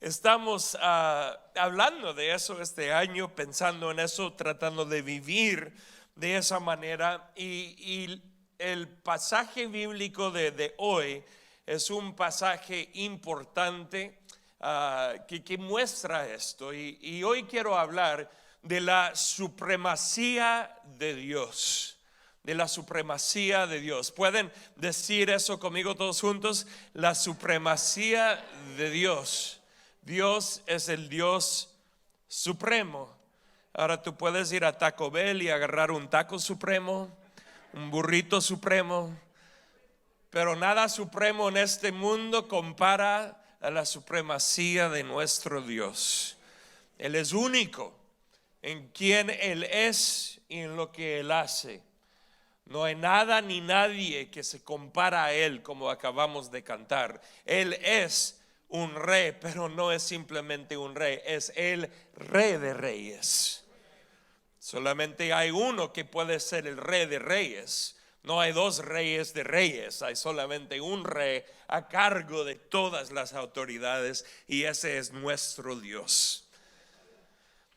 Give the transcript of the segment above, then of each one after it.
Estamos hablando de eso este año, pensando en eso, tratando de vivir de esa manera. Y el pasaje bíblico de hoy es un pasaje importante que muestra esto. Y hoy quiero hablar de la supremacía de Dios. De la supremacía de Dios. ¿Pueden decir eso conmigo todos juntos? La supremacía de Dios. Dios es el Dios supremo. Ahora tú puedes ir a Taco Bell y agarrar un taco supremo, un burrito supremo, pero nada supremo en este mundo compara a la supremacía de nuestro Dios. Él es único en quien Él es y en lo que Él hace. No hay nada ni nadie que se compara a Él, como acabamos de cantar. Él es un rey, pero no es simplemente un rey, es el Rey de Reyes. Solamente hay uno que puede ser el Rey de Reyes. No hay dos reyes de reyes, hay solamente un rey a cargo de todas las autoridades, y ese es nuestro Dios.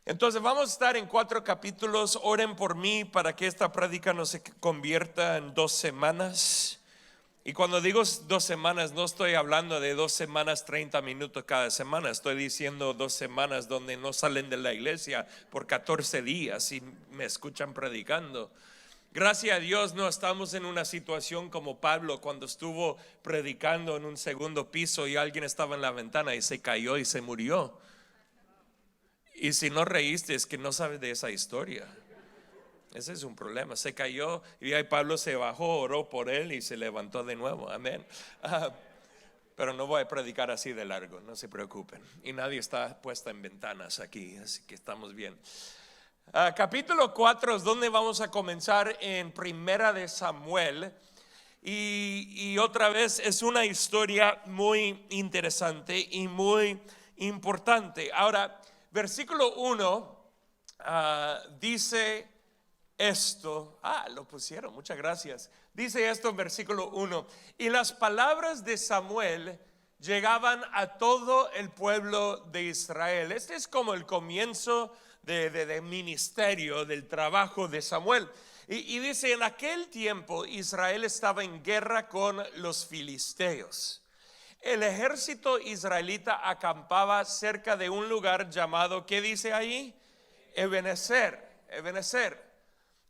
Entonces vamos a estar en 4 capítulos. Oren por mí para que esta prédica no se convierta en 2 semanas. Y cuando digo 2 semanas, no estoy hablando de 2 semanas 30 minutos cada semana. Estoy diciendo 2 semanas donde no salen de la iglesia por 14 días y me escuchan predicando. Gracias a Dios no estamos en una situación como Pablo cuando estuvo predicando en un segundo piso y alguien estaba en la ventana y se cayó y se murió. Y si no reíste es que no sabes de esa historia. Ese es un problema. Se cayó y ahí Pablo se bajó, oró por él y se levantó de nuevo. Amén. Pero no voy a predicar así de largo, no se preocupen. Y nadie está puesta en ventanas aquí, así que estamos bien. Capítulo 4 es donde vamos a comenzar, en Primera de Samuel. Y otra vez es una historia muy interesante y muy importante. Ahora, versículo 1 dice esto. Lo pusieron, muchas gracias. Dice esto en versículo 1: y las palabras de Samuel llegaban a todo el pueblo de Israel. Este es como el comienzo de ministerio, del trabajo de Samuel. Y dice: en aquel tiempo Israel estaba en guerra con los filisteos. El ejército israelita acampaba cerca de un lugar llamado, ¿qué dice ahí? Ebenezer.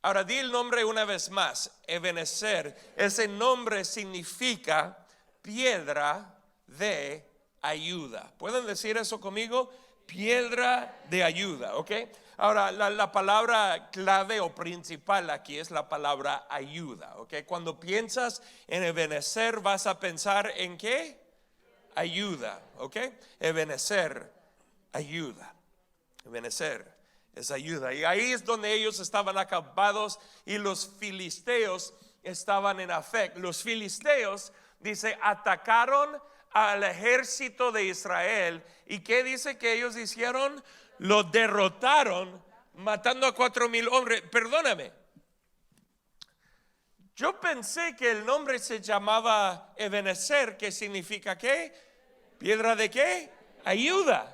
Ahora di el nombre una vez más. Ebenezer. Ese nombre significa piedra de ayuda. ¿Pueden decir eso conmigo? Piedra de ayuda, ¿ok? Ahora la palabra clave o principal aquí es la palabra ayuda, ¿ok? Cuando piensas en Ebenezer vas a pensar en ¿qué? Ayuda, ¿ok? Ebenezer, ayuda. Ebenezer es ayuda. Y ahí es donde ellos estaban acampados y los filisteos estaban en Afec. Los filisteos, dice, atacaron al ejército de Israel. ¿Y qué dice que ellos hicieron? Lo derrotaron, matando a 4,000 hombres. Perdóname, yo pensé que el nombre se llamaba Ebenezer, que significa ¿qué? ¿Piedra de qué? Ayuda.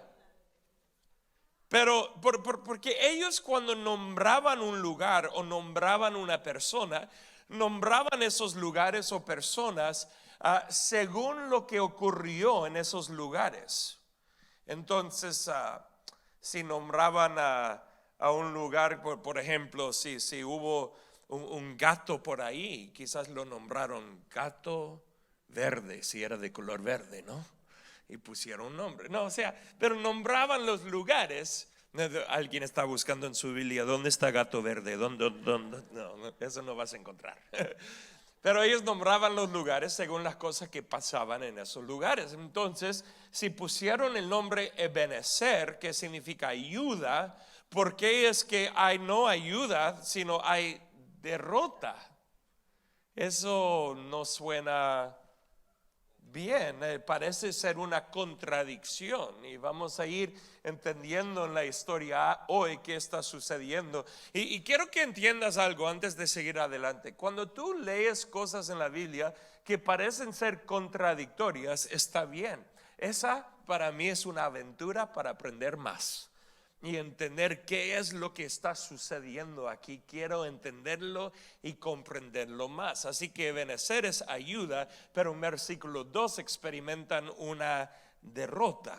Pero porque ellos cuando nombraban un lugar o nombraban una persona, nombraban esos lugares o personas según lo que ocurrió en esos lugares. Entonces, si nombraban a un lugar, por ejemplo, si hubo un gato por ahí, quizás lo nombraron gato verde, si era de color verde, ¿no? Y pusieron un nombre. No, o sea, pero nombraban los lugares. Alguien está buscando en su Biblia, ¿dónde está gato verde? ¿Dónde? No, eso no vas a encontrar. Pero ellos nombraban los lugares según las cosas que pasaban en esos lugares. Entonces, si pusieron el nombre Ebenezer, que significa ayuda, ¿por qué es que hay no ayuda, sino hay derrota? Eso no suena bien, parece ser una contradicción, y vamos a ir entendiendo en la historia hoy qué está sucediendo. Y quiero que entiendas algo antes de seguir adelante. Cuando tú lees cosas en la Biblia que parecen ser contradictorias, está bien. Esa para mí es una aventura para aprender más y entender qué es lo que está sucediendo aquí. Quiero entenderlo y comprenderlo más. Así que Ebenezer es ayuda, pero en versículo 2 experimentan una derrota.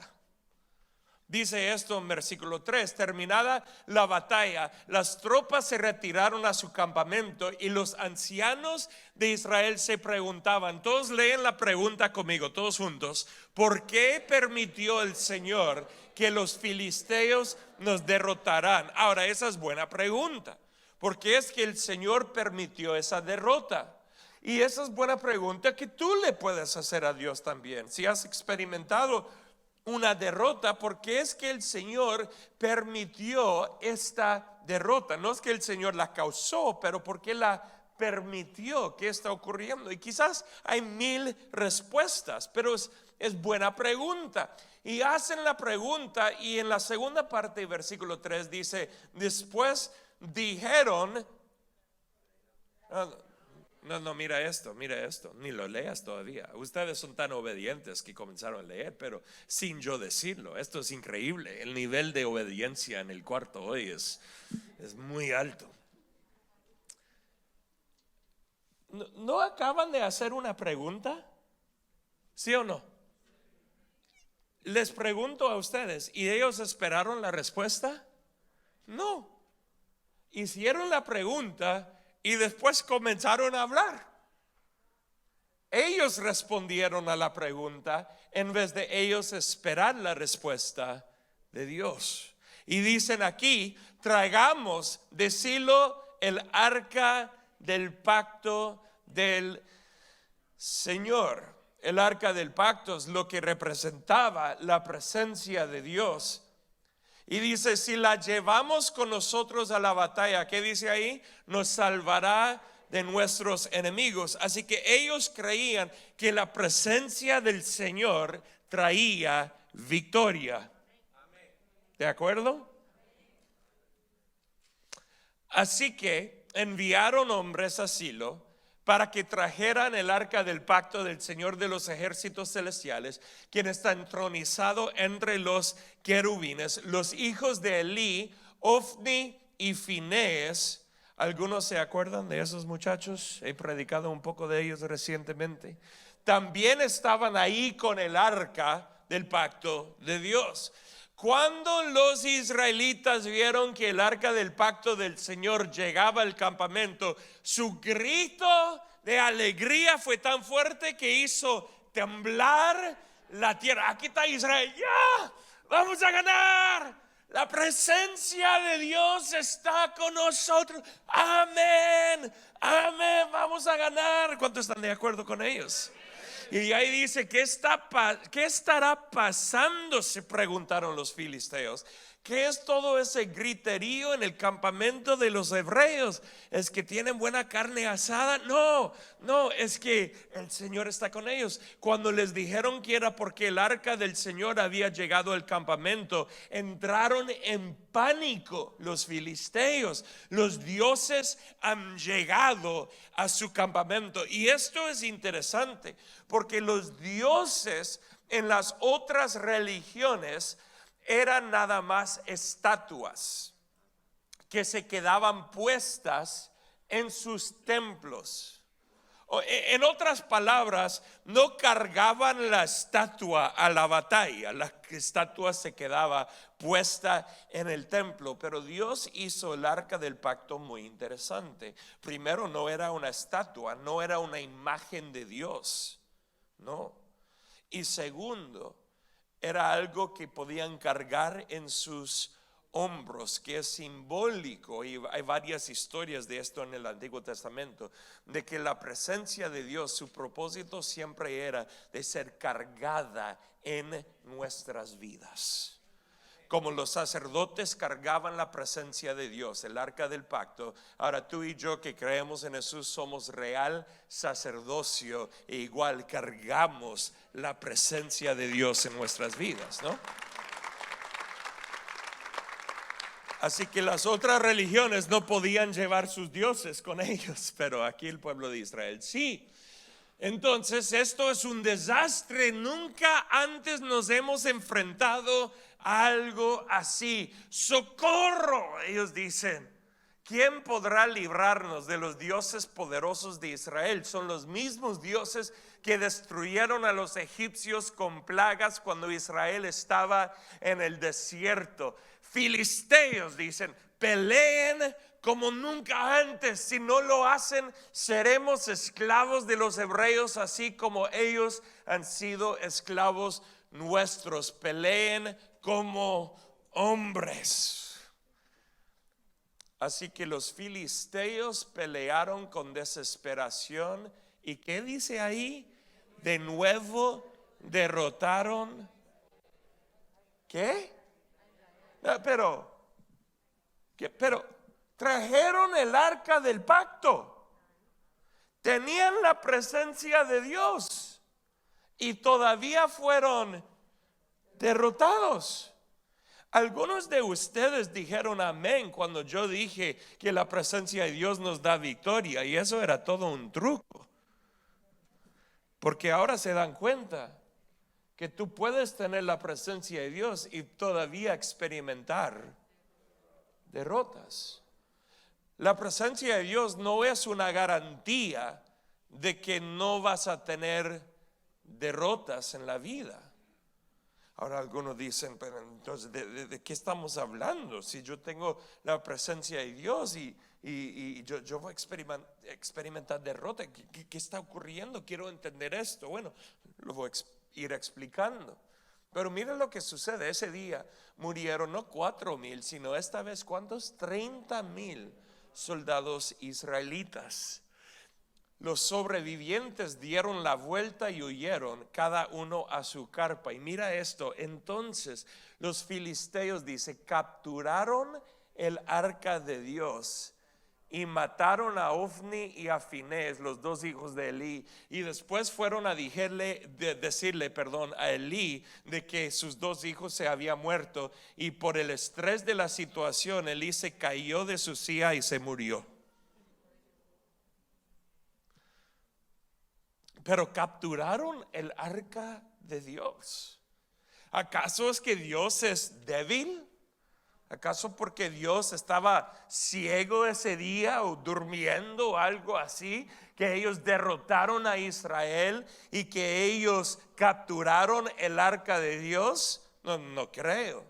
Dice esto en versículo 3: terminada la batalla, las tropas se retiraron a su campamento y los ancianos de Israel se preguntaban. Todos leen la pregunta conmigo, todos juntos. ¿Por qué permitió el Señor que los filisteos nos derrotaran? Ahora, esa es buena pregunta. ¿Por qué es que el Señor permitió esa derrota? Y esa es buena pregunta que tú le puedes hacer a Dios también. Si has experimentado una derrota, ¿por qué es que el Señor permitió esta derrota? No es que el Señor la causó, pero ¿por qué la permitió? ¿Qué está ocurriendo? Y quizás hay 1000 respuestas, pero es buena pregunta. Y hacen la pregunta, y en la segunda parte del versículo 3 dice: después dijeron. No, mira esto, ni lo leas todavía. Ustedes son tan obedientes que comenzaron a leer, pero sin yo decirlo. Esto es increíble. El nivel de obediencia en el cuarto hoy es muy alto. ¿No acaban de hacer una pregunta? ¿Sí o no? Les pregunto a ustedes, ¿y ellos esperaron la respuesta? No. Hicieron la pregunta y después comenzaron a hablar. Ellos respondieron a la pregunta en vez de ellos esperar la respuesta de Dios. Y dicen aquí: traigamos de Silo el arca del pacto del Señor. El arca del pacto es lo que representaba la presencia de Dios. Y dice: si la llevamos con nosotros a la batalla, ¿qué dice ahí? Nos salvará de nuestros enemigos. Así que ellos creían que la presencia del Señor traía victoria. ¿De acuerdo? Así que enviaron hombres a Silo para que trajeran el arca del pacto del Señor de los ejércitos celestiales, quien está entronizado entre los querubines. Los hijos de Elí, Ofni y Finés. ¿Algunos se acuerdan de esos muchachos? He predicado un poco de ellos recientemente. También estaban ahí con el arca del pacto de Dios. Cuando los israelitas vieron que el arca del pacto del Señor llegaba al campamento, su grito de alegría fue tan fuerte que hizo temblar la tierra. Aquí está Israel, ya, vamos a ganar. La presencia de Dios está con nosotros. Amén, amén, vamos a ganar. ¿Cuántos están de acuerdo con ellos? Y ahí dice: ¿qué estará pasando?, se preguntaron los filisteos. ¿Qué es todo ese griterío en el campamento de los hebreos? ¿Es que tienen buena carne asada? No, es que el Señor está con ellos. Cuando les dijeron que era porque el arca del Señor había llegado al campamento, entraron en pánico los filisteos. Los dioses han llegado a su campamento. Y esto es interesante, porque los dioses en las otras religiones eran nada más estatuas que se quedaban puestas en sus templos. En otras palabras, no cargaban la estatua a la batalla. La estatua se quedaba puesta en el templo. Pero Dios hizo el arca del pacto muy interesante. Primero, no era una estatua, no era una imagen de Dios, no. Y segundo, era algo que podían cargar en sus hombros, que es simbólico, y hay varias historias de esto en el Antiguo Testamento, de que la presencia de Dios, su propósito siempre era de ser cargada en nuestras vidas. Como los sacerdotes cargaban la presencia de Dios, el arca del pacto, ahora tú y yo que creemos en Jesús somos real sacerdocio, e igual cargamos la presencia de Dios en nuestras vidas, ¿no? Así que las otras religiones no podían llevar sus dioses con ellos, pero aquí el pueblo de Israel sí. Entonces esto es un desastre. Nunca antes nos hemos enfrentado a algo así. ¡Socorro!, ellos dicen. ¿Quién podrá librarnos de los dioses poderosos de Israel? Son los mismos dioses que destruyeron a los egipcios con plagas cuando Israel estaba en el desierto. Filisteos, dicen, peleen como nunca antes. Si no lo hacen, seremos esclavos de los hebreos, así como ellos han sido esclavos nuestros. Peleen como hombres. Así que los filisteos pelearon con desesperación. ¿Y qué dice ahí? De nuevo derrotaron. ¿Qué? Pero trajeron el arca del pacto. Tenían la presencia de Dios y todavía fueron derrotados. Algunos de ustedes dijeron amén cuando yo dije que la presencia de Dios nos da victoria, y eso era todo un truco. Porque ahora se dan cuenta que tú puedes tener la presencia de Dios y todavía experimentar derrotas. La presencia de Dios no es una garantía de que no vas a tener derrotas en la vida. Ahora algunos dicen, pero entonces ¿de qué estamos hablando? Si yo tengo la presencia de Dios y yo voy a experimentar derrota, ¿qué está ocurriendo? Quiero entender esto. Bueno, lo voy a ir explicando. Pero miren lo que sucede. Ese día murieron no 4,000, sino esta vez, ¿cuántos? 30,000 soldados israelitas. Los sobrevivientes dieron la vuelta y huyeron, cada uno a su carpa. Y mira esto, entonces los filisteos, dice, capturaron el arca de Dios y mataron a Ofni y a Finés, los dos hijos de Elí. Y después fueron a decirle a Elí de que sus dos hijos se habían muerto. Y por el estrés de la situación, Elí se cayó de su silla y se murió. Pero capturaron el arca de Dios. ¿Acaso es que Dios es débil? ¿Acaso porque Dios estaba ciego ese día o durmiendo o algo así, que ellos derrotaron a Israel y que ellos capturaron el arca de Dios? No creo.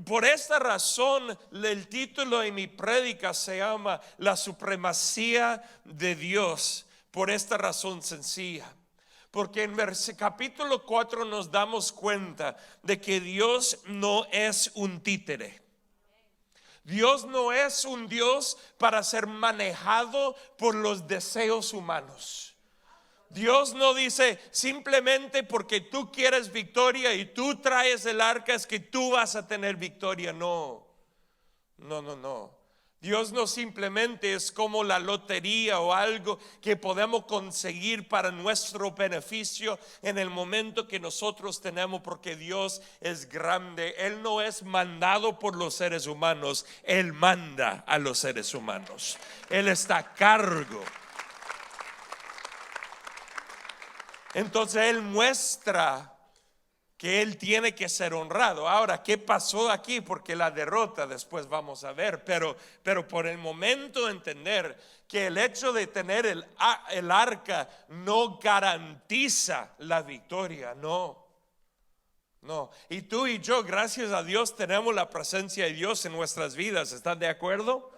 Por esta razón, el título de mi prédica se llama La supremacía de Dios. Por esta razón sencilla, porque en capítulo 4 nos damos cuenta de que Dios no es un títere. Dios no es un Dios para ser manejado por los deseos humanos. Dios no dice simplemente porque tú quieres victoria y tú traes el arca es que tú vas a tener victoria. No. Dios no simplemente es como la lotería o algo que podemos conseguir para nuestro beneficio en el momento que nosotros tenemos, porque Dios es grande. Él no es mandado por los seres humanos, Él manda a los seres humanos. Él está a cargo. Entonces Él muestra que Él tiene que ser honrado. Ahora, ¿qué pasó aquí? Porque la derrota después vamos a ver, pero por el momento entender que el hecho de tener el arca no garantiza la victoria. No. Y tú y yo, gracias a Dios, tenemos la presencia de Dios en nuestras vidas. ¿Están de acuerdo?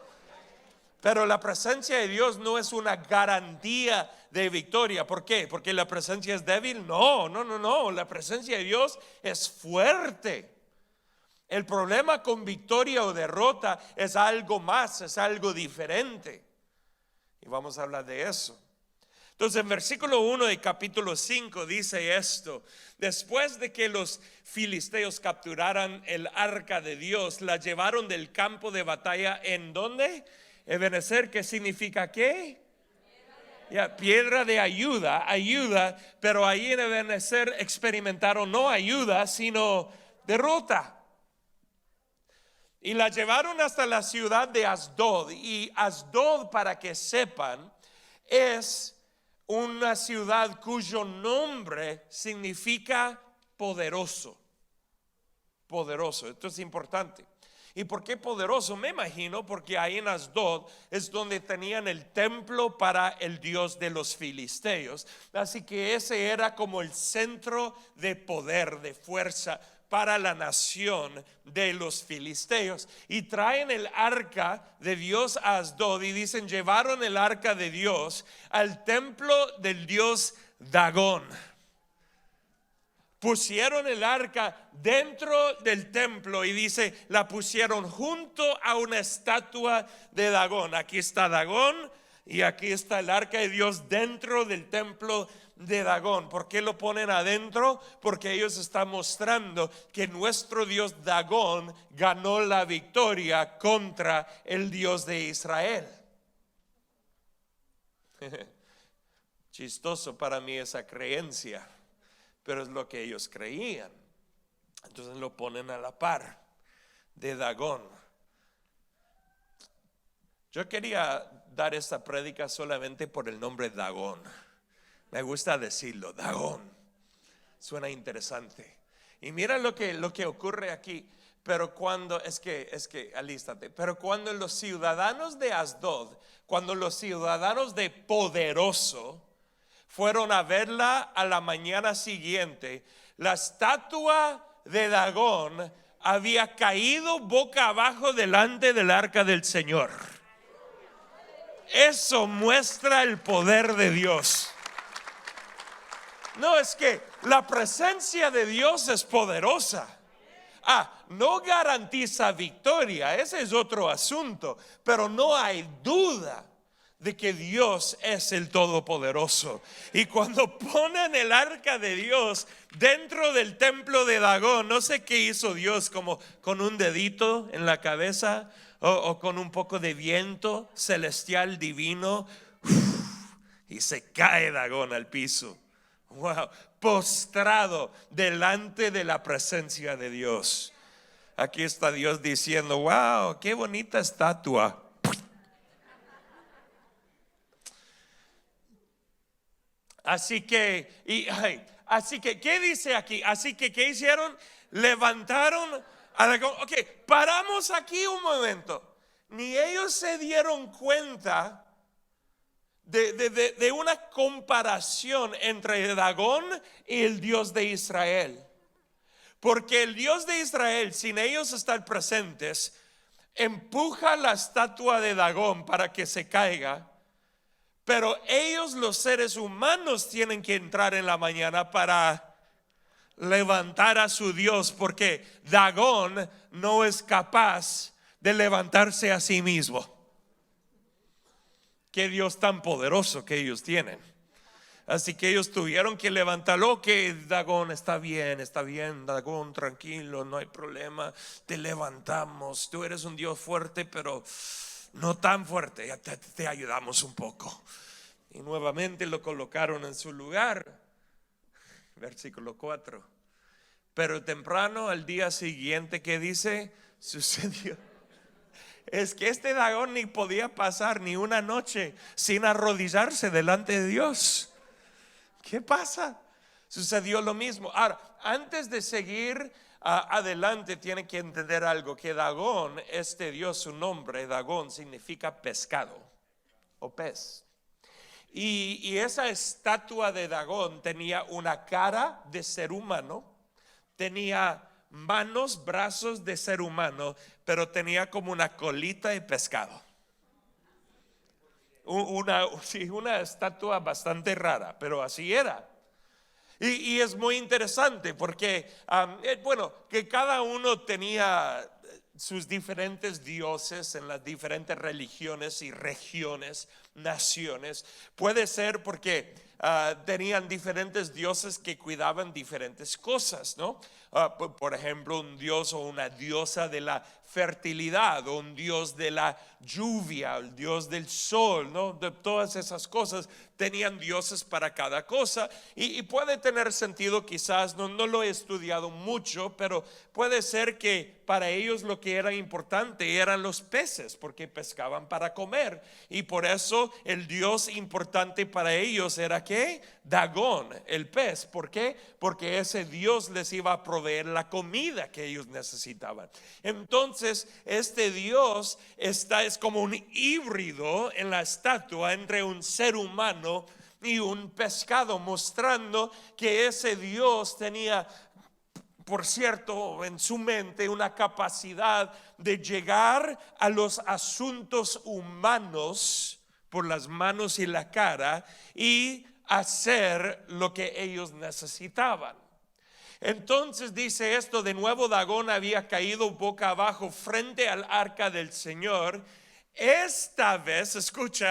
Pero la presencia de Dios no es una garantía de victoria. ¿Por qué? ¿Porque la presencia es débil? No. La presencia de Dios es fuerte. El problema con victoria o derrota es algo más, es algo diferente. Y vamos a hablar de eso. Entonces en versículo 1 de capítulo 5 dice esto: después de que los filisteos capturaran el arca de Dios, la llevaron del campo de batalla. ¿En dónde? Ebenezer, ¿qué significa qué? Piedra de ayuda, pero ahí en Ebenezer experimentaron no ayuda, sino derrota. Y la llevaron hasta la ciudad de Asdod. Y Asdod, para que sepan, es una ciudad cuyo nombre significa poderoso. Poderoso, esto es importante. ¿Y por qué poderoso? Me imagino porque ahí en Asdod es donde tenían el templo para el dios de los filisteos. Así que ese era como el centro de poder, de fuerza para la nación de los filisteos. Y traen el arca de Dios a Asdod y dicen, llevaron el arca de Dios al templo del dios Dagón. Pusieron el arca dentro del templo y dice, la pusieron junto a una estatua de Dagón. Aquí está Dagón y aquí está el arca de Dios dentro del templo de Dagón. ¿Por qué lo ponen adentro? Porque ellos están mostrando que nuestro Dios Dagón ganó la victoria contra el Dios de Israel. Chistoso para mí esa creencia, pero es lo que ellos creían. Entonces lo ponen a la par de Dagón. Yo quería dar esta prédica solamente por el nombre Dagón. Me gusta decirlo, Dagón. Suena interesante. Y mira lo que ocurre aquí. Pero cuando, es que alístate. Pero cuando los ciudadanos de Asdod, cuando los ciudadanos de Poderoso fueron a verla a la mañana siguiente, la estatua de Dagón había caído boca abajo delante del arca del Señor. Eso muestra el poder de Dios. No, es que la presencia de Dios es poderosa. No garantiza victoria, ese es otro asunto, pero no hay duda de que Dios es el Todopoderoso. Y cuando ponen el arca de Dios dentro del templo de Dagón, no sé qué hizo Dios, como con un dedito en la cabeza o con un poco de viento celestial divino, y se cae Dagón al piso. Wow, postrado delante de la presencia de Dios. Aquí está Dios diciendo, wow, qué bonita estatua. Así que, ¿qué dice aquí? Así que, ¿qué hicieron? Levantaron a Dagón. Ok, paramos aquí un momento. Ni ellos se dieron cuenta de una comparación entre Dagón y el Dios de Israel. Porque el Dios de Israel, sin ellos estar presentes, empuja la estatua de Dagón para que se caiga. Pero ellos, los seres humanos, tienen que entrar en la mañana para levantar a su Dios, porque Dagón no es capaz de levantarse a sí mismo. Qué Dios tan poderoso que ellos tienen. Así que ellos tuvieron que levantarlo. Que Dagón, está bien, Dagón, tranquilo, no hay problema, te levantamos. Tú eres un Dios fuerte, pero no tan fuerte, ya te ayudamos un poco. Y nuevamente lo colocaron en su lugar. Versículo 4. Pero temprano al día siguiente, ¿qué dice? Sucedió. Es que este Dagón ni podía pasar ni una noche sin arrodillarse delante de Dios. ¿Qué pasa? Sucedió lo mismo. Ahora, antes de seguir adelante, tienen que entender algo: que Dagón, este Dios, su nombre, Dagón, significa pescado o pez. Y esa estatua de Dagón tenía una cara de ser humano, tenía manos, brazos de ser humano, pero tenía como una colita de pescado. Una estatua bastante rara, pero así era. Y es muy interesante porque, que cada uno tenía sus diferentes dioses en las diferentes religiones y regiones, naciones. Puede ser porque tenían diferentes dioses que cuidaban diferentes cosas, ¿no? Por ejemplo, un dios o una diosa de la fertilidad, o un dios de la lluvia, el dios del sol, ¿no? De todas esas cosas, tenían dioses para cada cosa. Y puede tener sentido, quizás, no lo he estudiado mucho, pero puede ser que para ellos lo que era importante eran los peces, porque pescaban para comer. Y por eso segundo, el dios importante para ellos era ¿qué? Dagón, el pez. ¿Por qué? Porque ese dios les iba a proveer la comida que ellos necesitaban. Entonces este dios es como un híbrido en la estatua entre un ser humano y un pescado, mostrando que ese dios tenía, por cierto, en su mente una capacidad de llegar a los asuntos humanos por las manos y la cara y hacer lo que ellos necesitaban. Entonces dice esto: de nuevo Dagón había caído boca abajo frente al arca del Señor. Esta vez, escucha,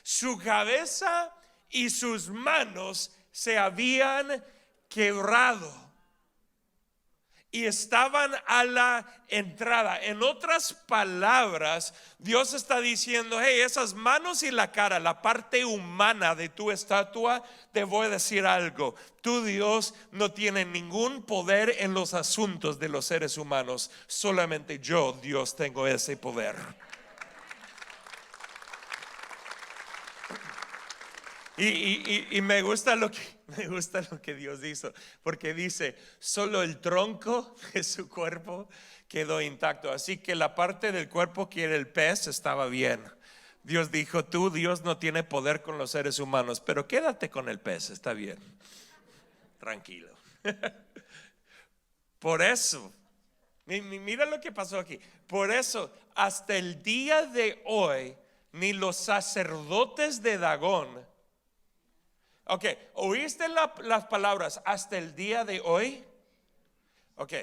su cabeza y sus manos se habían quebrado y estaban a la entrada. En otras palabras, Dios está diciendo: hey, esas manos y la cara, la parte humana de tu estatua, te voy a decir algo. Tu Dios no tiene ningún poder en los asuntos de los seres humanos. Solamente yo, Dios, tengo ese poder. Y me gusta lo que Dios hizo, porque dice: solo el tronco de su cuerpo quedó intacto. Así que la parte del cuerpo que era el pez estaba bien. Dios dijo: tú, Dios, no tiene poder con los seres humanos, pero quédate con el pez, está bien, tranquilo. Por eso, mira lo que pasó aquí. Por eso, hasta el día de hoy, ni los sacerdotes de Dagón. Ok, ¿oíste las palabras hasta el día de hoy? Ok,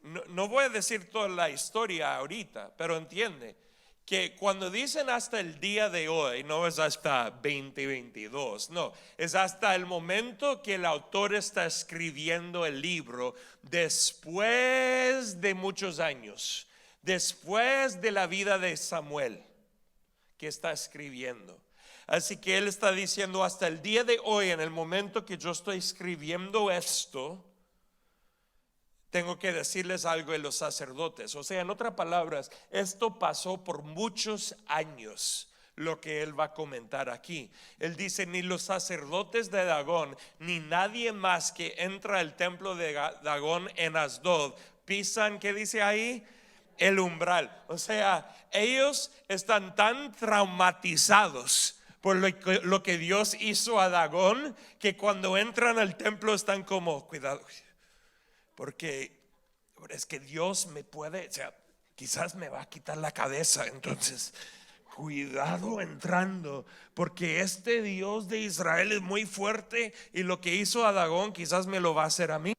no voy a decir toda la historia ahorita, pero entiende que cuando dicen hasta el día de hoy, no es hasta 2022, no, es hasta el momento que el autor está escribiendo el libro, después de muchos años, después de la vida de Samuel, que está escribiendo. Así que él está diciendo: hasta el día de hoy, en el momento que yo estoy escribiendo esto, tengo que decirles algo de los sacerdotes. O sea, en otras palabras, esto pasó por muchos años, lo que él va a comentar aquí. Él dice: ni los sacerdotes de Dagón, ni nadie más que entra al templo de Dagón en Asdod, pisan, ¿qué dice ahí? El umbral. O sea, ellos están tan traumatizados por lo que Dios hizo a Dagón, que cuando entran al templo están como: cuidado, porque es que Dios me puede, o sea, quizás me va a quitar la cabeza. Entonces, cuidado entrando, porque este Dios de Israel es muy fuerte, y lo que hizo a Dagón quizás me lo va a hacer a mí.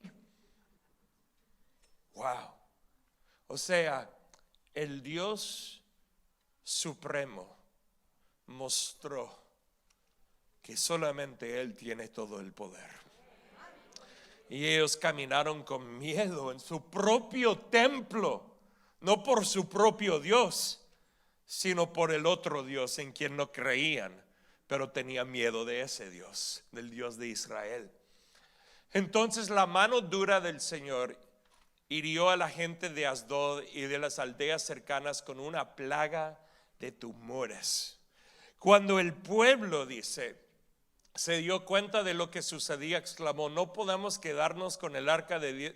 Wow. O sea, el Dios supremo mostró que solamente Él tiene todo el poder. Y ellos caminaron con miedo en su propio templo, no por su propio Dios, sino por el otro Dios en quien no creían, pero tenían miedo de ese Dios, del Dios de Israel. Entonces la mano dura del Señor hirió a la gente de Asdod y de las aldeas cercanas con una plaga de tumores. Cuando el pueblo, dice, se dio cuenta de lo que sucedía, exclamó: no podemos quedarnos con el arca del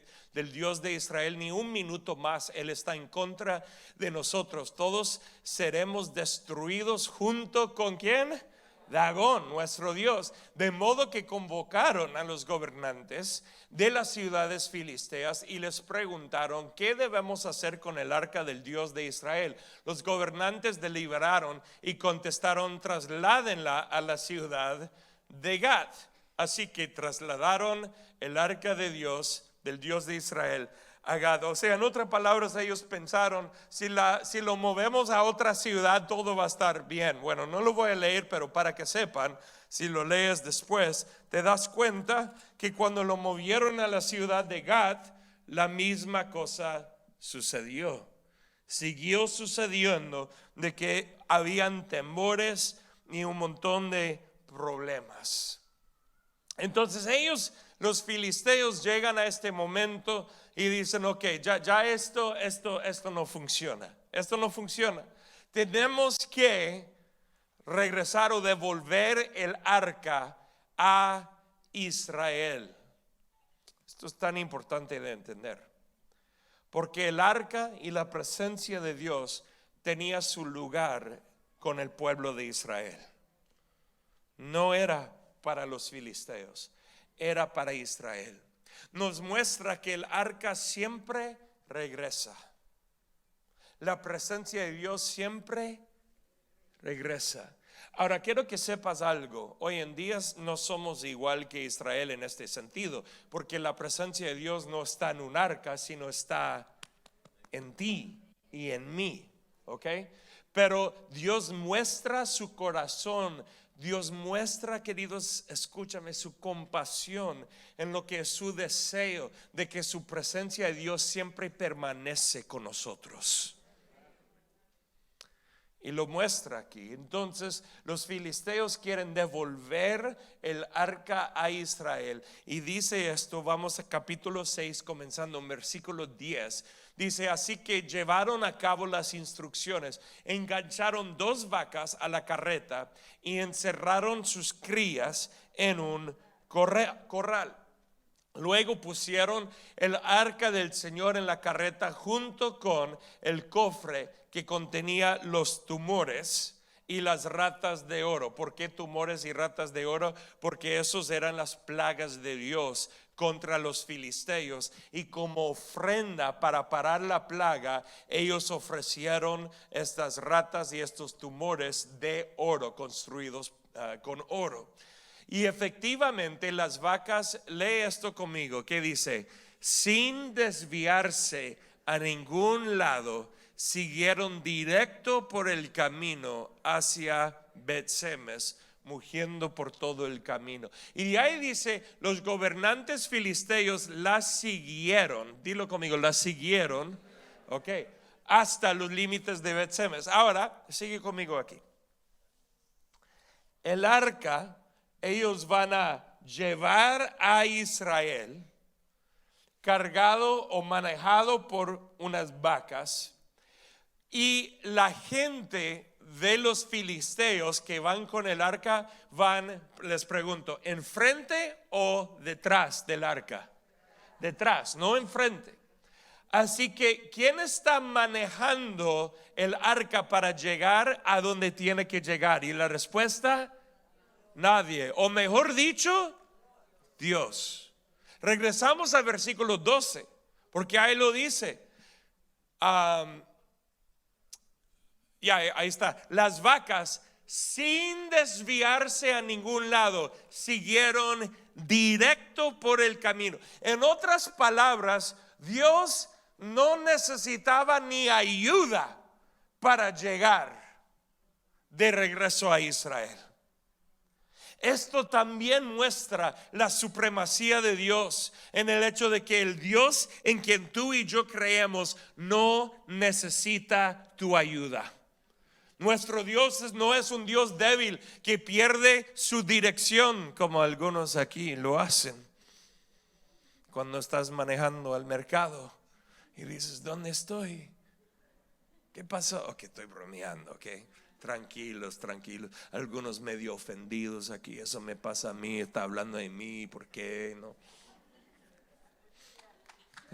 Dios de Israel ni un minuto más. Él está en contra de nosotros. Todos seremos destruidos junto con ¿quién? Dagón, nuestro Dios. De modo que convocaron a los gobernantes de las ciudades filisteas y les preguntaron: ¿qué debemos hacer con el arca del Dios de Israel? Los gobernantes deliberaron y contestaron: trasládenla a la ciudad de Gat. Así que trasladaron el arca de Dios, del Dios de Israel, a Gat. O sea, en otras palabras, ellos pensaron: si lo movemos a otra ciudad, todo va a estar bien. Bueno, no lo voy a leer, pero para que sepan, si lo lees después, te das cuenta que cuando lo movieron a la ciudad de Gat, la misma cosa sucedió. Siguió sucediendo, de que habían temores y un montón de problemas. Entonces ellos, los filisteos, llegan a este momento y dicen: ok, ya esto no funciona. Esto no funciona. Tenemos que regresar o devolver el arca a Israel. Esto es tan importante de entender, porque el arca y la presencia de Dios tenía su lugar con el pueblo de Israel. No era para los filisteos, era para Israel. Nos muestra que el arca siempre regresa. La presencia de Dios siempre regresa. Ahora quiero que sepas algo. Hoy en día no somos igual que Israel en este sentido, porque la presencia de Dios no está en un arca, sino está en ti y en mí, ¿ok? Pero Dios muestra su corazón. Dios muestra, queridos, escúchame, su compasión en lo que es su deseo de que su presencia de Dios siempre permanece con nosotros. Y lo muestra aquí. Entonces los filisteos quieren devolver el arca a Israel. Y dice esto, vamos a capítulo 6, comenzando en versículo 10. Dice: así que llevaron a cabo las instrucciones, engancharon 2 vacas a la carreta y encerraron sus crías en un corral. Luego pusieron el arca del Señor en la carreta junto con el cofre que contenía los tumores y las ratas de oro. ¿Por qué tumores y ratas de oro? Porque esos eran las plagas de Dios contra los filisteos, y como ofrenda para parar la plaga, ellos ofrecieron estas ratas y estos tumores de oro, construidos con oro. Y efectivamente las vacas, lee esto conmigo, que dice: sin desviarse a ningún lado, siguieron directo por el camino hacia Bet-Semes, mugiendo por todo el camino. Y de ahí dice: los gobernantes filisteos las siguieron, dilo conmigo, las siguieron, ok, hasta los límites de Bet-Semes. Ahora, sigue conmigo aquí. El arca ellos van a llevar a Israel cargado o manejado por unas vacas, y la gente de los filisteos que van con el arca van, les pregunto, ¿enfrente o detrás del arca? Detrás, no enfrente. Así que ¿quién está manejando el arca para llegar a donde tiene que llegar? Y la respuesta: nadie, o mejor dicho, Dios. Regresamos al versículo 12, porque ahí lo dice. Ahí está. Las vacas, sin desviarse a ningún lado, siguieron directo por el camino. En otras palabras, Dios no necesitaba ni ayuda para llegar de regreso a Israel. Esto también muestra la supremacía de Dios en el hecho de que el Dios en quien tú y yo creemos no necesita tu ayuda. Nuestro Dios no es un Dios débil que pierde su dirección, como algunos aquí lo hacen. Cuando estás manejando al mercado y dices: ¿dónde estoy? ¿Qué pasó? Ok, estoy bromeando, ok. Tranquilos. Algunos medio ofendidos aquí. Eso me pasa a mí, está hablando de mí, ¿por qué no?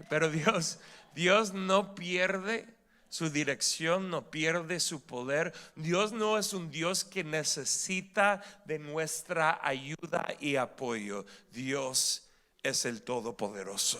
Pero Dios no pierde su dirección, no pierde su poder. Dios no es un Dios que necesita de nuestra ayuda y apoyo. Dios es el Todopoderoso.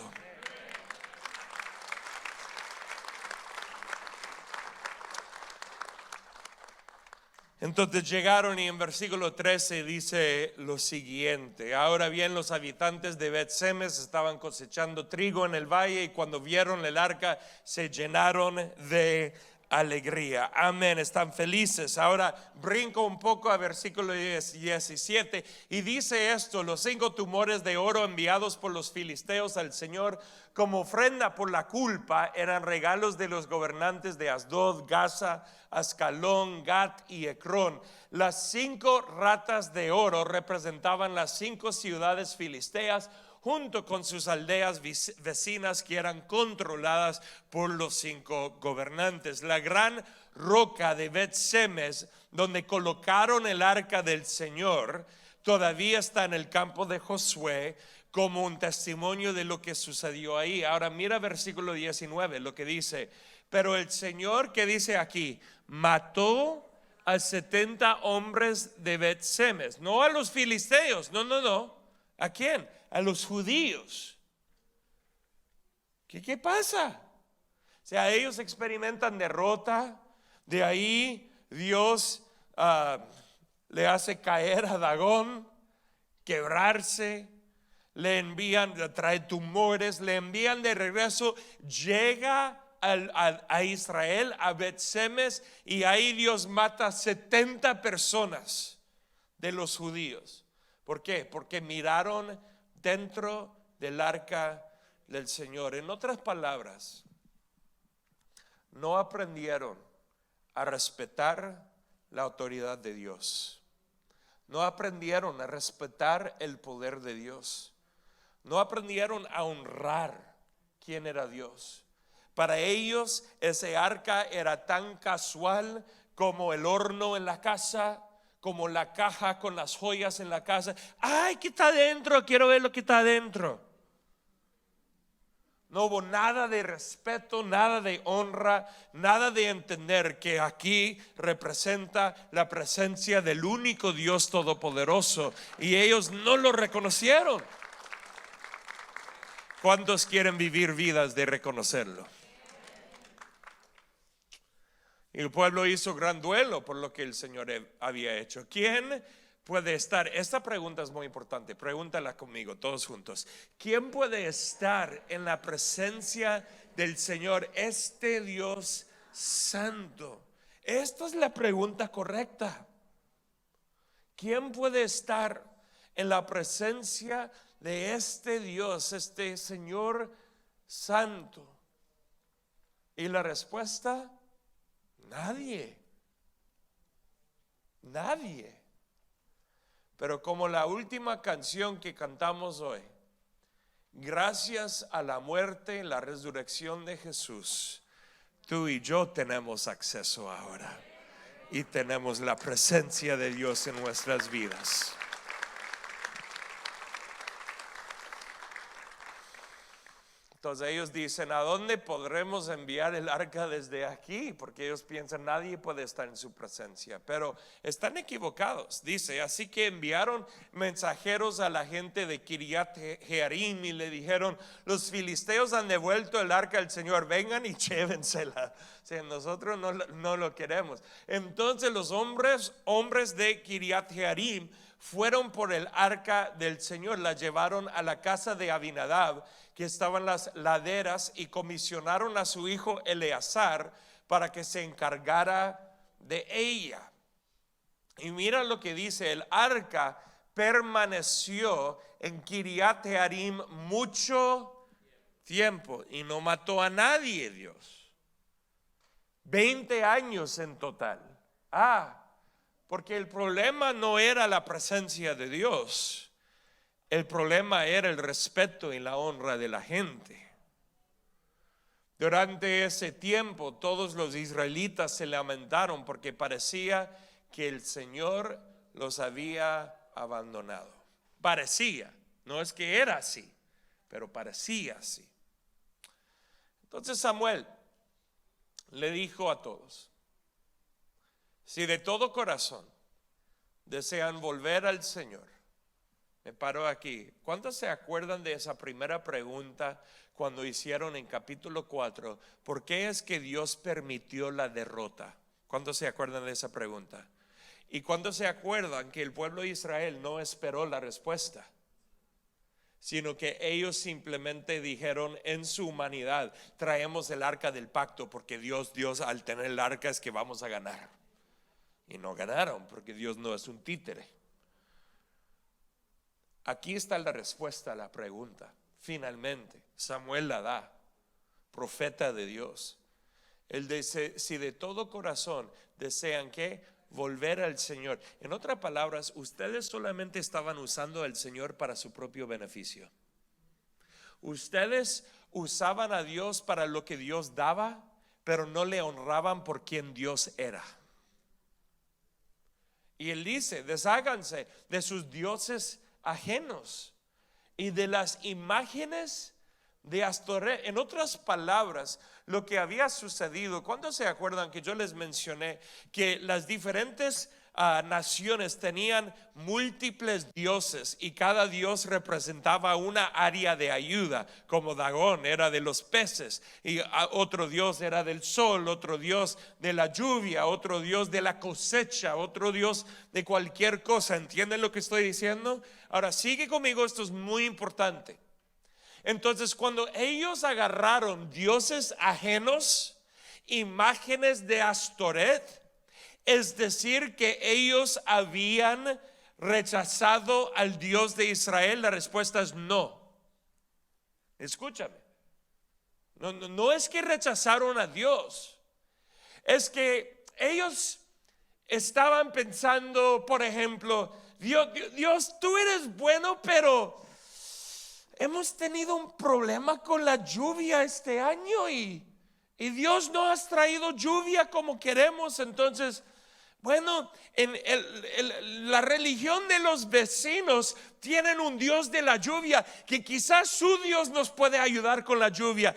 Entonces llegaron, y en versículo 13 dice lo siguiente: ahora bien, los habitantes de Bet-Semes estaban cosechando trigo en el valle, y cuando vieron el arca se llenaron de alegría. Amén, están felices. Ahora brinco un poco a versículo 17 y dice esto: los 5 tumores de oro enviados por los filisteos al Señor como ofrenda por la culpa eran regalos de los gobernantes de Asdod, Gaza, Ascalón, Gat y Ecrón. Las 5 ratas de oro representaban las 5 ciudades filisteas junto con sus aldeas vecinas que eran controladas por los 5 gobernantes. La gran roca de Bet-Semes, donde colocaron el arca del Señor, todavía está en el campo de Josué como un testimonio de lo que sucedió ahí. Ahora mira versículo 19, lo que dice: pero el Señor, que dice aquí, mató a 70 hombres de Bet-Semes, no a los filisteos, no. ¿A quién? A los judíos. ¿Qué pasa? O sea, ellos experimentan derrota. De ahí Dios le hace caer a Dagón, quebrarse, le envían, le trae tumores, le envían de regreso, llega a Israel, a Bet-Semes, y ahí Dios mata 70 personas de los judíos. ¿Por qué? Porque miraron dentro del arca del Señor. En otras palabras, no aprendieron a respetar la autoridad de Dios. No aprendieron a respetar el poder de Dios. No aprendieron a honrar quién era Dios. Para ellos ese arca era tan casual como el horno en la casa, como la caja con las joyas en la casa. Ay, ¿qué está adentro? Quiero ver lo que está adentro. No hubo nada de respeto, nada de honra, nada de entender que aquí representa la presencia del único Dios todopoderoso, y ellos no lo reconocieron. ¿Cuántos quieren vivir vidas de reconocerlo? Y el pueblo hizo gran duelo por lo que el Señor había hecho. ¿Quién puede estar? Esta pregunta es muy importante. Pregúntala conmigo, todos juntos. ¿Quién puede estar en la presencia del Señor, este Dios santo? Esta es la pregunta correcta. ¿Quién puede estar en la presencia de este Dios, este Señor santo? Y la respuesta: nadie. Pero como la última canción que cantamos hoy, gracias a la muerte y la resurrección de Jesús, tú y yo tenemos acceso ahora, y tenemos la presencia de Dios en nuestras vidas. Entonces ellos dicen: ¿a dónde podremos enviar el arca desde aquí? Porque ellos piensan nadie puede estar en su presencia. Pero están equivocados. Dice: así que enviaron mensajeros a la gente de Kiriat Jearim y le dijeron: los filisteos han devuelto el arca del Señor, vengan y llévensela. O sea, nosotros no lo queremos. Entonces los hombres de Kiriat Jearim fueron por el arca del Señor, la llevaron a la casa de Abinadab, que estaba en las laderas, y comisionaron a su hijo Eleazar para que se encargara de ella. Y mira lo que dice: el arca permaneció en Kiriat Jearim mucho tiempo y no mató a nadie Dios. 20 años en total. Porque el problema no era la presencia de Dios. El problema era el respeto y la honra de la gente. Durante ese tiempo todos los israelitas se lamentaron porque parecía que el Señor los había abandonado. Parecía, no es que era así, pero parecía así. Entonces Samuel le dijo a todos: si de todo corazón desean volver al Señor. Me paro aquí. ¿Cuántos se acuerdan de esa primera pregunta cuando hicieron en capítulo 4? ¿Por qué es que Dios permitió la derrota? ¿Cuántos se acuerdan de esa pregunta? ¿Y cuántos se acuerdan que el pueblo de Israel no esperó la respuesta? Sino que ellos simplemente dijeron en su humanidad: traemos el arca del pacto porque Dios al tener el arca es que vamos a ganar. Y no ganaron porque Dios no es un títere. Aquí está la respuesta a la pregunta. Finalmente Samuel la da, profeta de Dios. Él dice: si de todo corazón desean que volver al Señor. En otras palabras, ustedes solamente estaban usando al Señor para su propio beneficio. ustedes usaban a Dios para lo que Dios daba, pero no le honraban por quien Dios era. Y él dice, desháganse de sus dioses ajenos y de las imágenes de Astoret. En otras palabras, lo que había sucedido, ¿cuándo se acuerdan que yo les mencioné que las diferentes naciones tenían múltiples dioses y cada dios representaba una área de ayuda? Como Dagón era de los peces, y otro dios era del sol, otro dios de la lluvia, otro dios de la cosecha, otro dios de cualquier cosa. ¿Entienden lo que estoy diciendo? Ahora sigue conmigo, esto es muy importante. Entonces, cuando ellos agarraron dioses ajenos, imágenes de Astoret, es decir, que ellos habían rechazado al Dios de Israel, la respuesta es no. Escúchame. No es que rechazaron a Dios, es que ellos estaban pensando, por ejemplo, Dios, tú eres bueno, pero hemos tenido un problema con la lluvia este año y Dios no has traído lluvia como queremos. Entonces, bueno, la religión de los vecinos tienen un Dios de la lluvia, que quizás su Dios nos puede ayudar con la lluvia.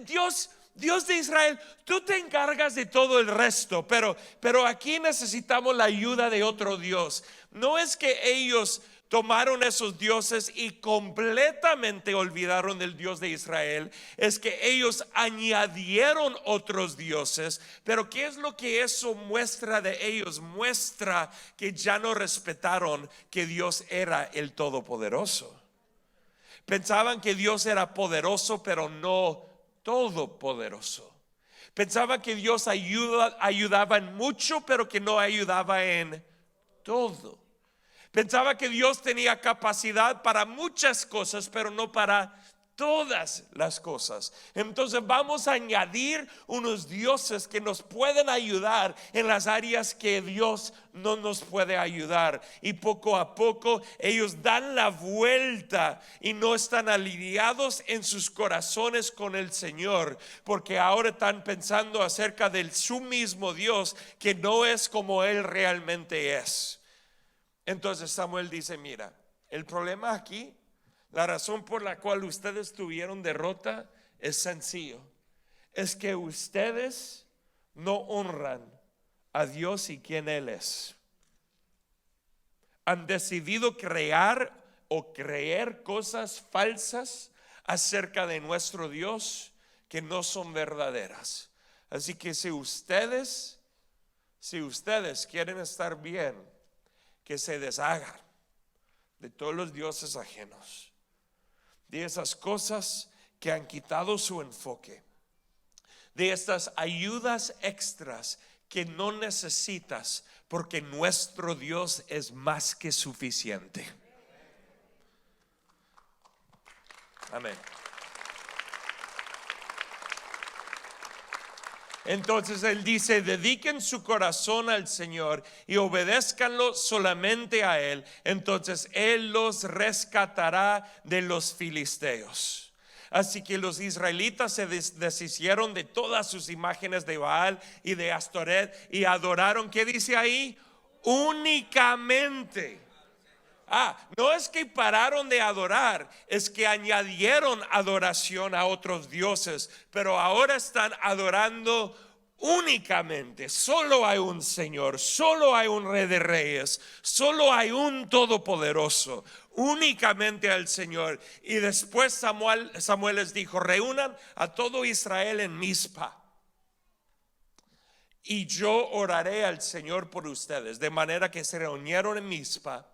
Dios de Israel, tú te encargas de todo el resto, pero aquí necesitamos la ayuda de otro Dios. No es que ellos tomaron esos dioses y completamente olvidaron del Dios de Israel, es que ellos añadieron otros dioses. Pero ¿qué es lo que eso muestra de ellos? Muestra que ya no respetaron que Dios era el Todopoderoso. Pensaban que Dios era poderoso, pero no todopoderoso. Pensaban que Dios ayudaba en mucho, pero que no ayudaba en todo. Pensaba que Dios tenía capacidad para muchas cosas, pero no para todas las cosas. Entonces vamos a añadir unos dioses que nos pueden ayudar en las áreas que Dios no nos puede ayudar. Y poco a poco ellos dan la vuelta y no están alineados en sus corazones con el Señor, porque ahora están pensando acerca de su mismo Dios, que no es como Él realmente es. Entonces Samuel dice, mira, el problema aquí, la razón por la cual ustedes tuvieron derrota es sencillo. Es que ustedes no honran a Dios y quien Él es. Han decidido crear o creer cosas falsas acerca de nuestro Dios que no son verdaderas. Así que si ustedes quieren estar bien, que se deshagan de todos los dioses ajenos, de esas cosas que han quitado su enfoque, de estas ayudas extras que no necesitas, porque nuestro Dios es más que suficiente. Amén. Entonces él dice, dediquen su corazón al Señor y obedézcanlo solamente a Él. Entonces Él los rescatará de los filisteos. Así que los israelitas se deshicieron de todas sus imágenes de Baal y de Astoret y adoraron, ¿qué dice ahí? Únicamente. No es que pararon de adorar, es que añadieron adoración a otros dioses, pero ahora están adorando únicamente. Solo hay un Señor, solo hay un Rey de Reyes, solo hay un Todopoderoso, únicamente al Señor. Y después Samuel les dijo, reúnan a todo Israel en Mizpa y yo oraré al Señor por ustedes. De manera que se reunieron en Mizpa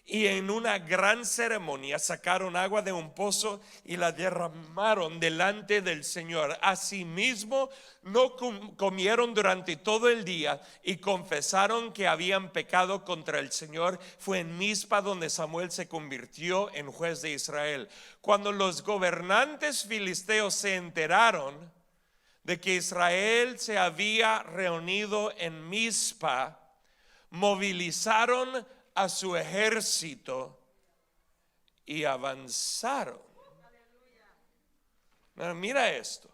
y en una gran ceremonia sacaron agua de un pozo y la derramaron delante del Señor. Asimismo no comieron durante todo el día y confesaron que habían pecado contra el Señor. Fue en Mizpa donde Samuel se convirtió en juez de Israel. Cuando los gobernantes filisteos se enteraron de que Israel se había reunido en Mizpa, movilizaron a su ejército y avanzaron Mira esto.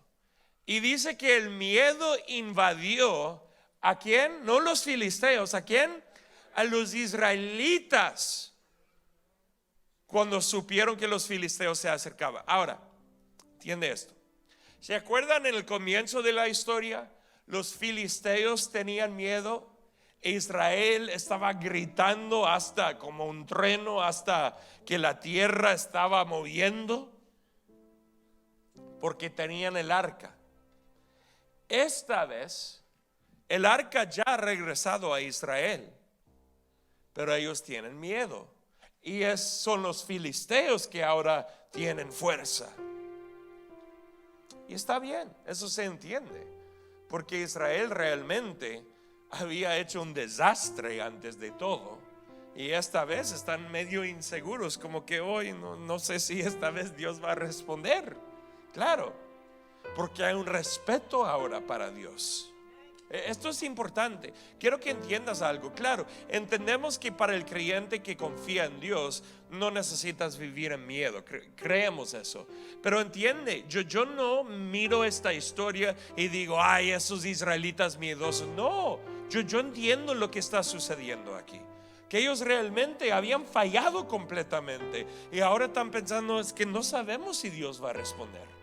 Y dice que el miedo invadió ¿a quién? No los filisteos, ¿a quién? A los israelitas, cuando supieron que los filisteos se acercaban. Ahora, entiende esto. ¿Se acuerdan en el comienzo de la historia? Los filisteos tenían miedo. Israel estaba gritando hasta como un trueno, hasta que la tierra estaba moviendo, porque tenían el arca. Esta vez el arca ya ha regresado a Israel, pero ellos tienen miedo. Y son los filisteos que ahora tienen fuerza. Y está bien, eso se entiende, porque Israel realmente había hecho un desastre antes de todo. Y esta vez están medio inseguros, como que hoy no sé si esta vez Dios va a responder. Claro, porque hay un respeto ahora para Dios. Esto es importante. Quiero que entiendas algo. Claro, entendemos que para el creyente que confía en Dios no necesitas vivir en miedo. Creemos eso. Pero entiende, yo no miro esta historia y digo, ay, esos israelitas miedosos. No, yo entiendo lo que está sucediendo aquí, que ellos realmente habían fallado completamente. Y ahora están pensando, es que no sabemos si Dios va a responder.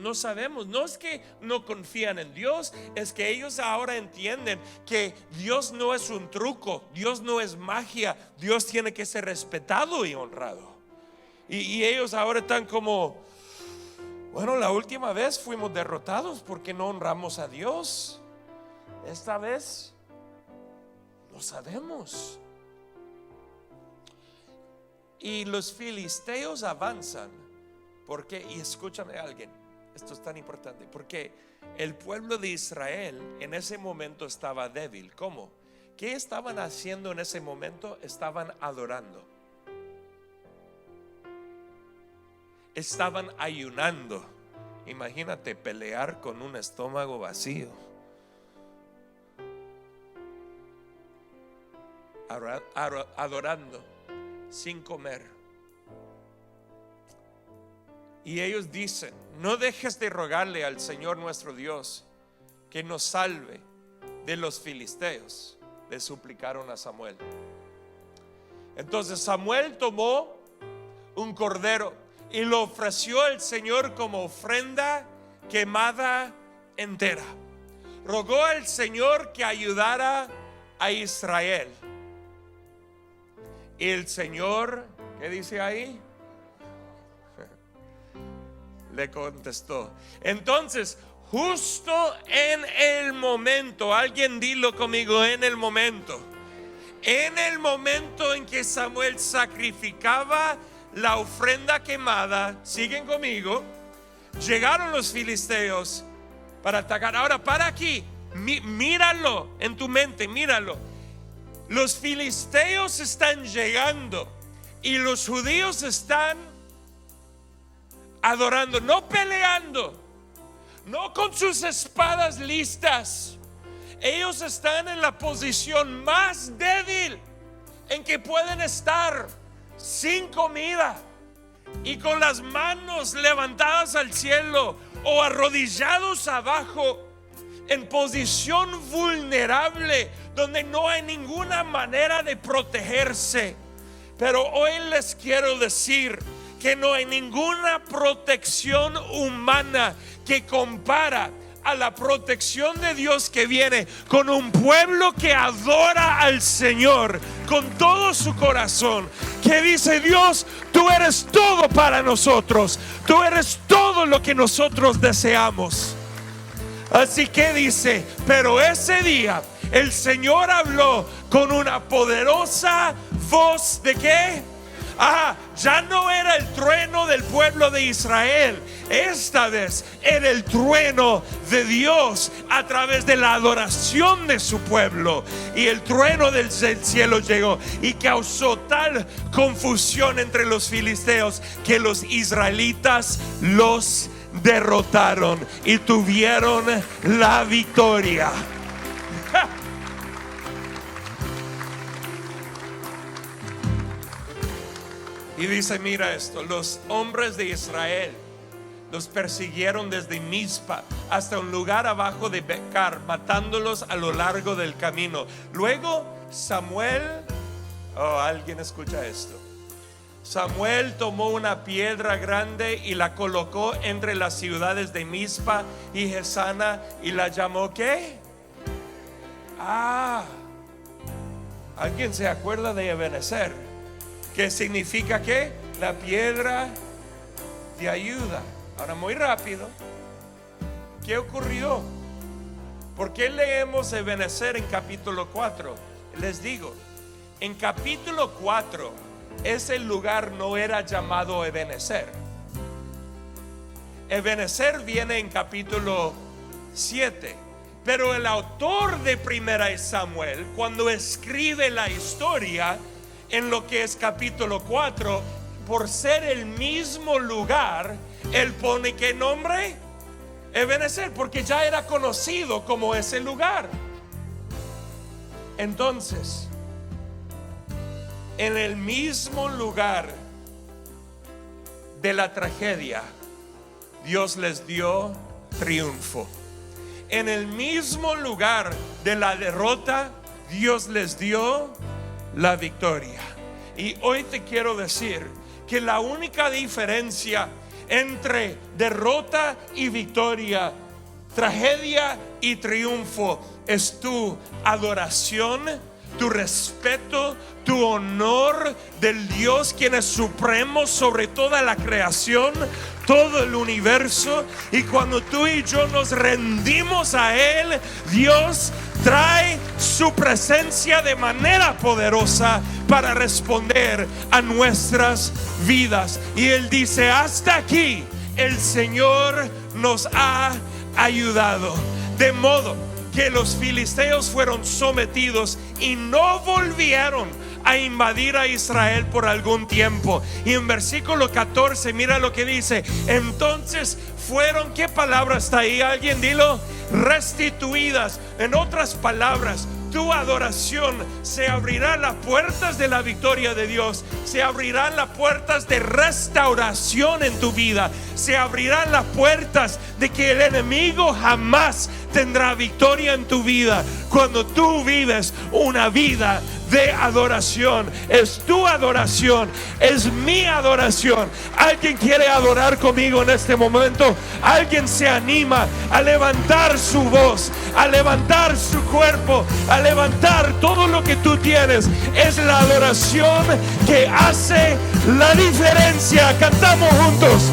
No sabemos, no es que no confían en Dios, es que ellos ahora entienden que Dios no es un truco, Dios no es magia, Dios tiene que ser respetado y honrado. Y ellos ahora están como, bueno, la última vez fuimos derrotados porque no honramos a Dios. Esta vez no sabemos. Y los filisteos avanzan. ¿Por qué? Y escúchame alguien, esto es tan importante, porque el pueblo de Israel en ese momento estaba débil. ¿Cómo? ¿Qué estaban haciendo en ese momento? Estaban adorando. Estaban ayunando. Imagínate pelear con un estómago vacío. Adorando, sin comer. Y ellos dicen, no dejes de rogarle al Señor nuestro Dios que nos salve de los filisteos. Le suplicaron a Samuel. Entonces Samuel tomó un cordero y lo ofreció al Señor como ofrenda quemada entera. Rogó al Señor que ayudara a Israel. Y el Señor, ¿qué dice ahí? Le contestó. Entonces, justo en el momento, alguien dilo conmigo, en el momento en que Samuel sacrificaba la ofrenda quemada, siguen conmigo, llegaron los filisteos para atacar. Ahora para aquí, míralo en tu mente, míralo. Los filisteos están llegando y los judíos están adorando, no peleando, no con sus espadas listas. Ellos están en la posición más débil en que pueden estar, sin comida y con las manos levantadas al cielo o arrodillados abajo, en posición vulnerable, donde no hay ninguna manera de protegerse. Pero hoy les quiero decir que no hay ninguna protección humana que compara a la protección de Dios que viene con un pueblo que adora al Señor con todo su corazón, que dice: Dios, tú eres todo para nosotros, tú eres todo lo que nosotros deseamos. Así que dice: pero ese día el Señor habló con una poderosa voz. ¿De qué? Ya no era el trueno del pueblo de Israel. Esta vez era el trueno de Dios a través de la adoración de su pueblo. Y el trueno del cielo llegó y causó tal confusión entre los filisteos que los israelitas los derrotaron y tuvieron la victoria. Y dice: mira esto, los hombres de Israel Los persiguieron desde Mizpa hasta un lugar abajo de Becar, matándolos a lo largo del camino. Luego Samuel, alguien escucha esto. Samuel tomó una piedra grande y la colocó entre las ciudades de Mizpa y Gesana y la llamó ¿qué? ¿Alguien se acuerda de Ebenezer? ¿Qué significa qué? La piedra de ayuda. Ahora muy rápido, ¿qué ocurrió? ¿Por qué leemos Ebenezer en capítulo 4? Les digo, en capítulo 4 ese lugar no era llamado Ebenezer. Ebenezer viene en capítulo 7. Pero el autor de Primera de Samuel, cuando escribe la historia en lo que es capítulo 4, por ser el mismo lugar, él pone ¿qué nombre? Ebenezer, porque ya era conocido como ese lugar. Entonces, en el mismo lugar de la tragedia, Dios les dio triunfo. En el mismo lugar de la derrota, Dios les dio la victoria. Y hoy te quiero decir que la única diferencia entre derrota y victoria, tragedia y triunfo, es tu adoración, tu respeto, tu honor del Dios quien es supremo sobre toda la creación, todo el universo. Y cuando tú y yo nos rendimos a Él, Dios trae su presencia de manera poderosa para responder a nuestras vidas. Y Él dice: hasta aquí el Señor nos ha ayudado. De modo que los filisteos fueron sometidos y no volvieron a invadir a Israel por algún tiempo. Y en versículo 14 mira lo que dice: entonces fueron, ¿qué palabra está ahí? Alguien dilo: restituidas. En otras palabras, tu adoración, se abrirán las puertas de la victoria de Dios, se abrirán las puertas de restauración en tu vida, se abrirán las puertas de que el enemigo jamás tendrá victoria en tu vida cuando tú vives una vida de adoración. Es tu adoración, es mi adoración. ¿Alguien quiere adorar conmigo en este momento? ¿Alguien se anima a levantar su voz, a levantar su cuerpo, a levantar todo lo que tú tienes? Es la adoración que hace la diferencia. Cantamos juntos.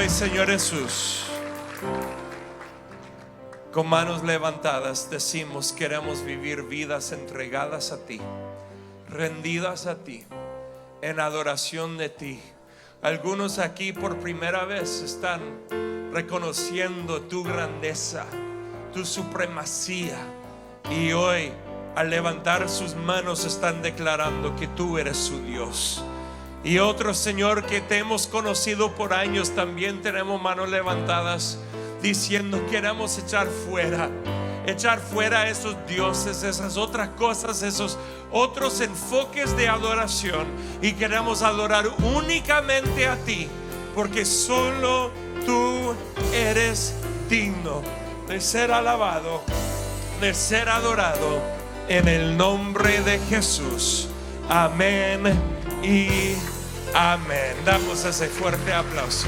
Señor Jesús, con manos levantadas decimos: queremos vivir vidas entregadas a ti, rendidas a ti, en adoración de ti. Algunos aquí por primera vez están reconociendo tu grandeza, tu supremacía, y hoy al levantar sus manos están declarando que tú eres su Dios. Y otros, Señor, que te hemos conocido por años, también tenemos manos levantadas diciendo: queremos echar fuera esos dioses, esas otras cosas, esos otros enfoques de adoración, y queremos adorar únicamente a ti, porque solo tú eres digno de ser alabado, de ser adorado en el nombre de Jesús. Amén y amén. Damos ese fuerte aplauso.